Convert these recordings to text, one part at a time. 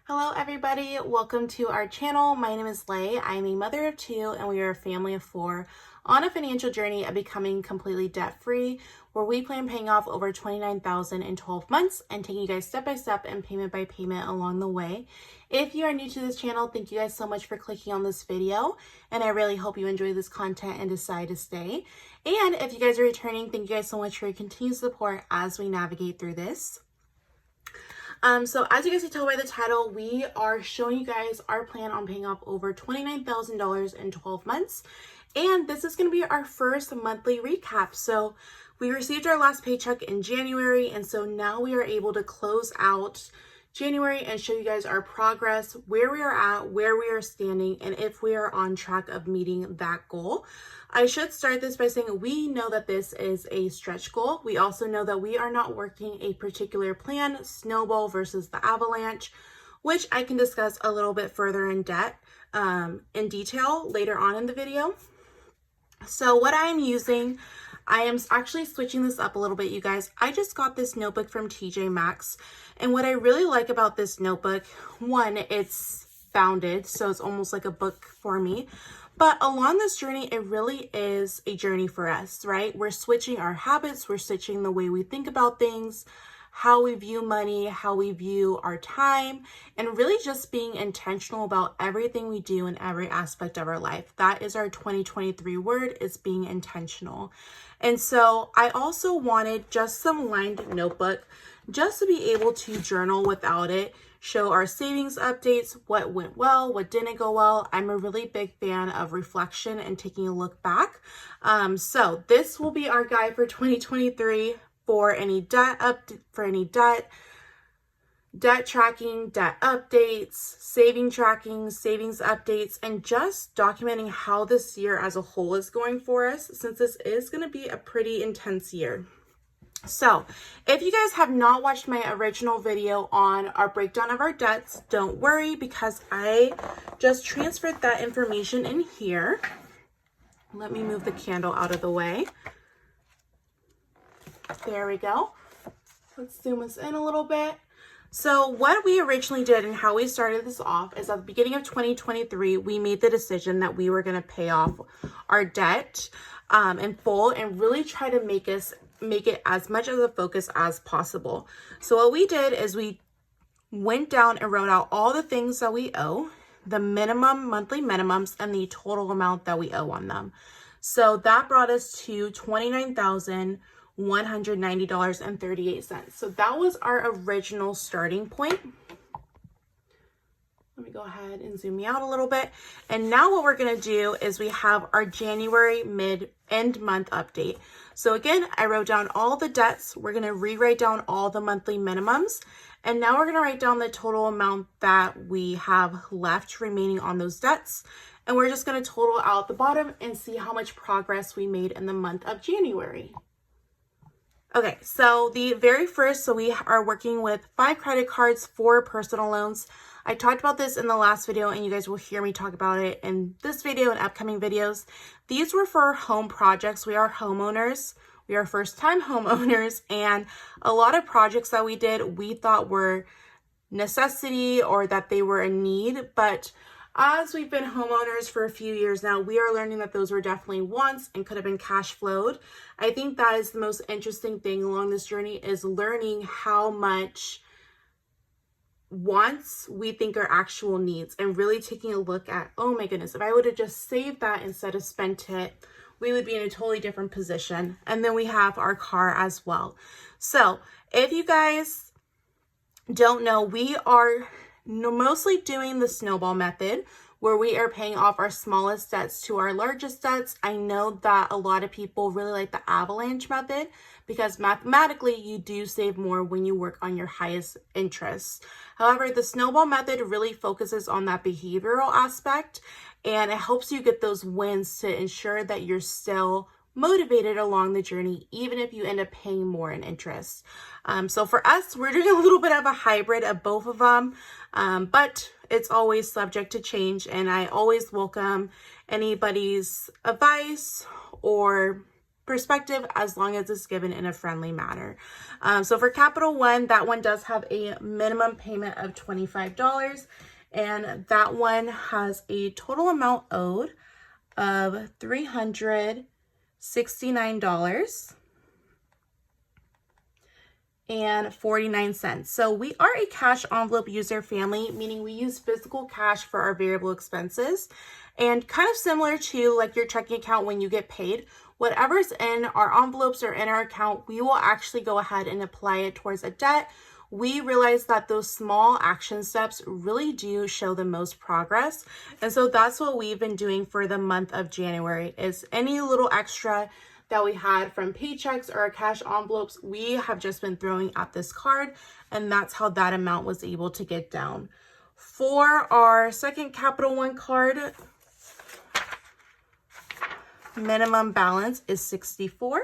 Hello everybody, welcome to our channel. My name is Lay. I am a mother of two and we are a family of four on a financial journey of becoming completely debt-free, where we plan paying off over $29,000 in 12 months and taking you guys step by step and payment by payment along the way. If you are new to this channel, thank you guys so much for clicking on this video, and I really hope you enjoy this content and decide to stay. And if you guys are returning, thank you guys so much for your continued support as we navigate through this. So as you guys can tell by the title, we are showing you guys our plan on paying off over $29,000 in 12 months. And this is going to be our first monthly recap. So we received our last paycheck in January, and so now we are able to close out January and show you guys our progress, where we are at, where we are standing, and if we are on track of meeting that goal. I should start this by saying we know that this is a stretch goal. We also know that we are not working a particular plan, snowball versus the avalanche, which I can discuss a little bit further in detail later on in the video. So what I am using, I am actually switching this up a little bit, you guys. I just got this notebook from TJ Maxx, and what I really like about this notebook, one, it's bounded, so it's almost like a book for me. But along this journey, it really is a journey for us, right? We're switching our habits, we're switching the way we think about things, how we view money, how we view our time, and really just being intentional about everything we do in every aspect of our life. That is our 2023 word, is being intentional. And so I also wanted just some lined notebook just to be able to journal without it, show our savings updates, what went well, what didn't go well. I'm a really big fan of reflection and taking a look back. So this will be our guide for 2023 for any debt tracking, debt updates, savings updates, and just documenting how this year as a whole is going for us, since this is going to be a pretty intense year. So if you guys have not watched my original video on our breakdown of our debts, don't worry, because I just transferred that information in here. Let me move the candle out of the way. There we go. Let's zoom us in a little bit. So what we originally did and how we started this off is at the beginning of 2023, we made the decision that we were going to pay off our debt in full and really try to make it as much of a focus as possible. So what we did is we went down and wrote out all the things that we owe, the minimum monthly minimums, and the total amount that we owe on them. So that brought us to $29,190.38. So that was our original starting point. Let me go ahead and zoom me out a little bit. And now what we're going to do is we have our January end month update. So again, I wrote down all the debts. We're going to rewrite down all the monthly minimums. And now we're going to write down the total amount that we have left remaining on those debts. And we're just going to total out the bottom and see how much progress we made in the month of January. Okay, so the very first, so we are working with 5 credit cards, 4 personal loans. I talked about this in the last video, and you guys will hear me talk about it in this video and upcoming videos. These were for home projects. We are homeowners. We are first-time homeowners, and a lot of projects that we did, we thought were necessity or that they were a need, but as we've been homeowners for a few years now, we are learning that those were definitely wants and could have been cash flowed. I think that is the most interesting thing along this journey, is learning how much wants we think are actual needs and really taking a look at, oh my goodness, if I would have just saved that instead of spent it, we would be in a totally different position. And then we have our car as well. So if you guys don't know, we are mostly doing the snowball method, where we are paying off our smallest debts to our largest debts. I know that a lot of people really like the avalanche method because mathematically you do save more when you work on your highest interests. However, the snowball method really focuses on that behavioral aspect, and it helps you get those wins to ensure that you're still motivated along the journey, even if you end up paying more in interest. So for us, we're doing a little bit of a hybrid of both of them, but it's always subject to change, and I always welcome anybody's advice or perspective, as long as it's given in a friendly manner. So for Capital One, that one does have a minimum payment of $25, and that one has a total amount owed of $369.49. So we are a cash envelope user family, meaning we use physical cash for our variable expenses. And kind of similar to like your checking account when you get paid, whatever's in our envelopes or in our account, we will actually go ahead and apply it towards a debt. We realize that those small action steps really do show the most progress. And so that's what we've been doing for the month of January, is any little extra that we had from paychecks or our cash envelopes, we have just been throwing at this card, and that's how that amount was able to get down. For our second Capital One card, minimum balance is $64.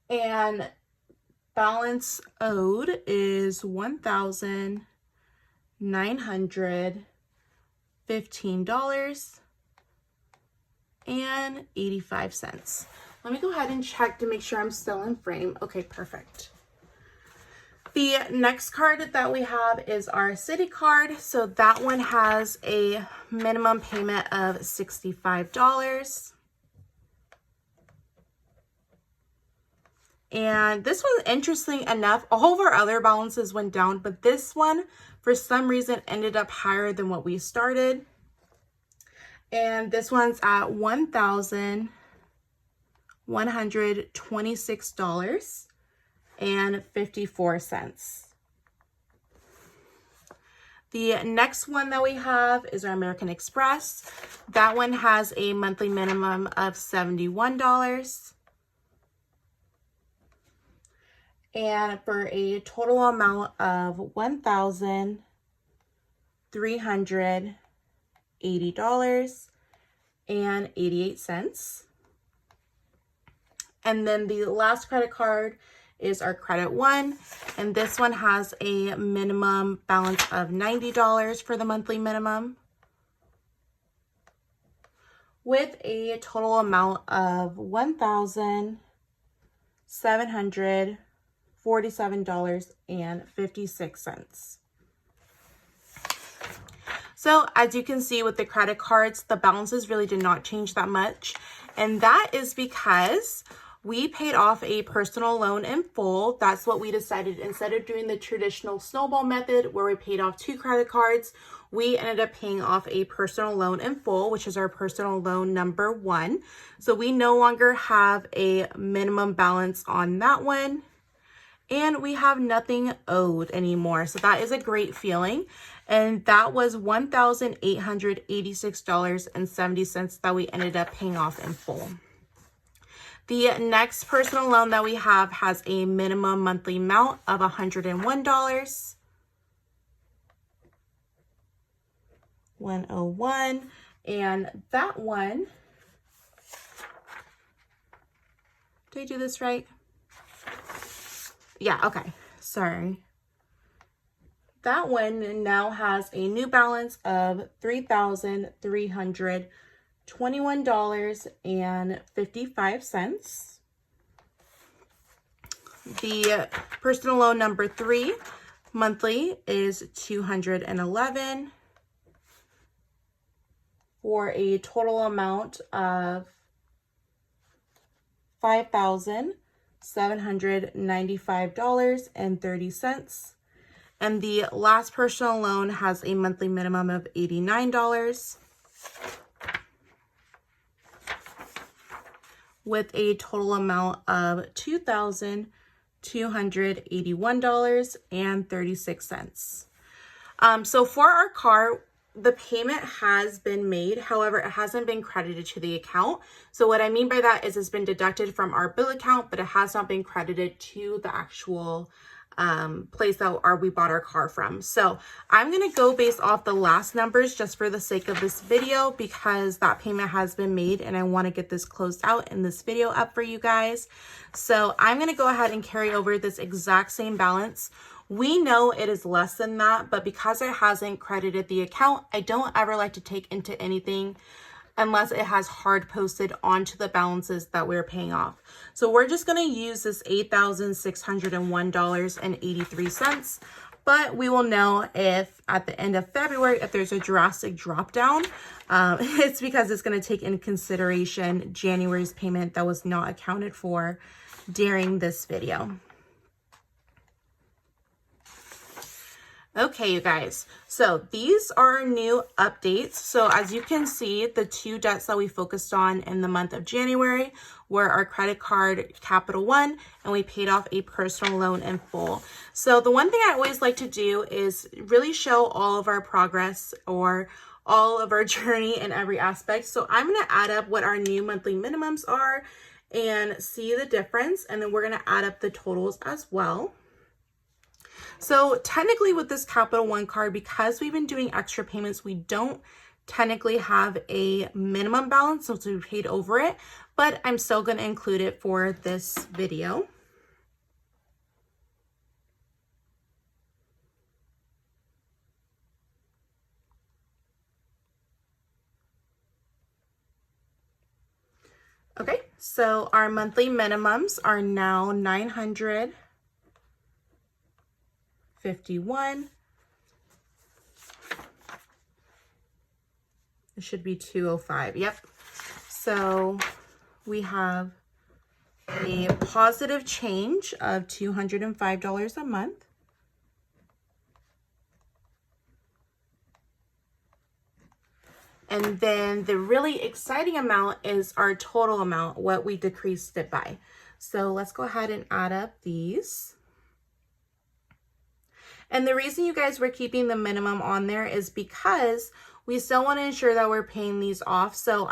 And balance owed is $1,915.85. Let me go ahead and check to make sure I'm still in frame. Okay, perfect. The next card that we have is our Citi card. So that one has a minimum payment of $65. And this one, interesting enough, all of our other balances went down, but this one, for some reason, ended up higher than what we started. And this one's at $1,126.54. The next one that we have is our American Express. That one has a monthly minimum of $71. And for a total amount of $1,380.88. And then the last credit card is our Credit One, and this one has a minimum balance of $90 for the monthly minimum, with a total amount of $1,747.56. So as you can see with the credit cards, the balances really did not change that much. And that is because we paid off a personal loan in full. That's what we decided. Instead of doing the traditional snowball method where we paid off 2 credit cards, we ended up paying off a personal loan in full, which is our personal loan number 1. So we no longer have a minimum balance on that one, and we have nothing owed anymore. So that is a great feeling. And that was $1,886.70 that we ended up paying off in full. The next personal loan that we have has a minimum monthly amount of $101. 101. And that one, did I do this right? Yeah, okay. Sorry. That one now has a new balance of $3,321.55. The personal loan number 3 monthly is $211 for a total amount of $5,795.30. And the last personal loan has a monthly minimum of $89 with a total amount of $2,281.36. So for our car, the payment has been made. However, it hasn't been credited to the account. So what I mean by that is it's been deducted from our bill account, but it has not been credited to the actual place that we bought our car from. So I'm going to go based off the last numbers just for the sake of this video, because that payment has been made and I want to get this closed out in this video up for you guys. So I'm going to go ahead and carry over this exact same balance. We know it is less than that, but because it hasn't credited the account, I don't ever like to take into anything unless it has hard posted onto the balances that we're paying off. So we're just going to use this $8,601.83, but we will know if at the end of February, if there's a drastic drop down, it's because it's going to take into consideration January's payment that was not accounted for during this video. Okay, you guys, so these are our new updates. So as you can see, the two debts that we focused on in the month of January were our credit card Capital One, and we paid off a personal loan in full. So the one thing I always like to do is really show all of our progress or all of our journey in every aspect. So I'm going to add up what our new monthly minimums are and see the difference, and then we're going to add up the totals as well. So technically with this Capital One card, because we've been doing extra payments, we don't technically have a minimum balance, so we paid over it, but I'm still going to include it for this video. Okay, so our monthly minimums are now $951. It should be $205. Yep. So we have a positive change of $205 a month. And then the really exciting amount is our total amount, what we decreased it by. So let's go ahead and add up these. And the reason you guys were keeping the minimum on there is because we still want to ensure that we're paying these off. So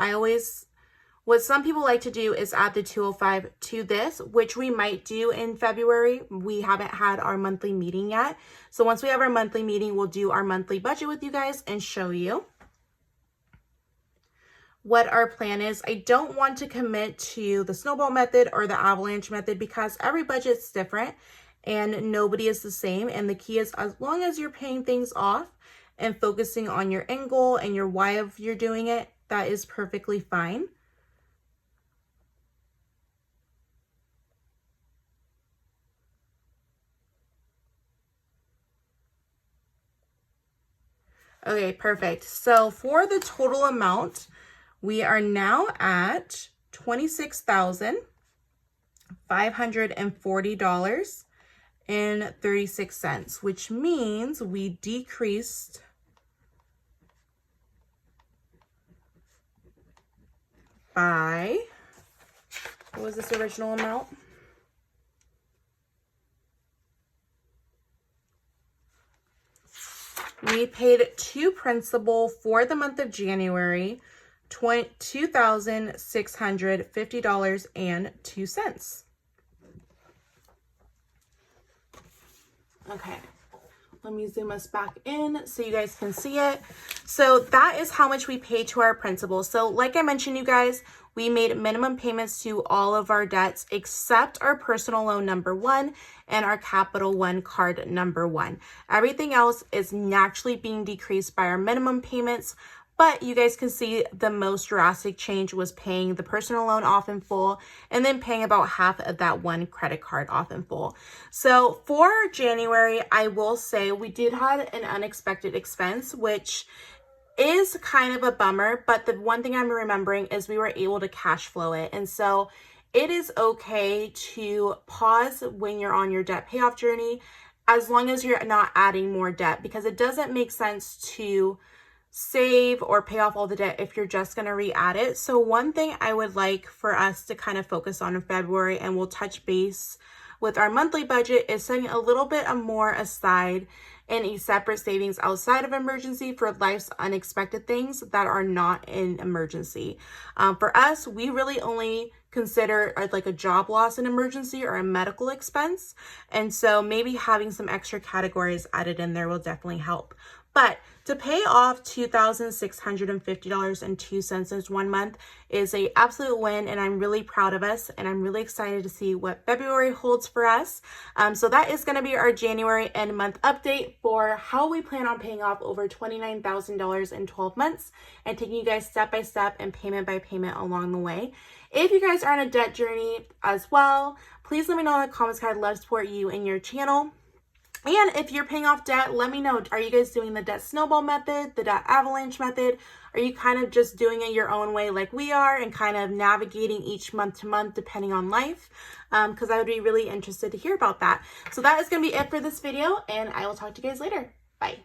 what some people like to do is add the $205 to this, which we might do in February. We haven't had our monthly meeting yet. So once we have our monthly meeting, we'll do our monthly budget with you guys and show you what our plan is. I don't want to commit to the snowball method or the avalanche method because every budget's different and nobody is the same. And the key is, as long as you're paying things off and focusing on your end goal and your why of you're doing it, that is perfectly fine. Okay, perfect. So for the total amount, we are now at $26,540.36, which means we decreased by, what was this original amount? We paid to principal for the month of January, $2,650.02. Okay, let me zoom us back in so you guys can see it. So that is how much we paid to our principal. So like I mentioned, you guys, we made minimum payments to all of our debts except our personal loan number 1 and our Capital One card number 1. Everything else is naturally being decreased by our minimum payments. But you guys can see the most drastic change was paying the personal loan off in full and then paying about half of that one credit card off in full. So for January, I will say we did have an unexpected expense, which is kind of a bummer. But the one thing I'm remembering is we were able to cash flow it. And so it is okay to pause when you're on your debt payoff journey, as long as you're not adding more debt, because it doesn't make sense to save or pay off all the debt if you're just going to re-add it. So one thing I would like for us to kind of focus on in February, and we'll touch base with our monthly budget, is setting a little bit more aside in a separate savings outside of emergency for life's unexpected things that are not an emergency. For us, we really only consider like a job loss an emergency or a medical expense. And so maybe having some extra categories added in there will definitely help. But to pay off $2,650.02 in 1 month is a absolute win, and I'm really proud of us, and I'm really excited to see what February holds for us. So that is going to be our January end month update for how we plan on paying off over $29,000 in 12 months and taking you guys step by step and payment by payment along the way. If you guys are on a debt journey as well, please let me know in the comments, because I'd love to support you and your channel. And if you're paying off debt, let me know. Are you guys doing the debt snowball method, the debt avalanche method? Are you kind of just doing it your own way like we are and kind of navigating each month to month depending on life? Because I would be really interested to hear about that. So that is going to be it for this video, and I will talk to you guys later. Bye.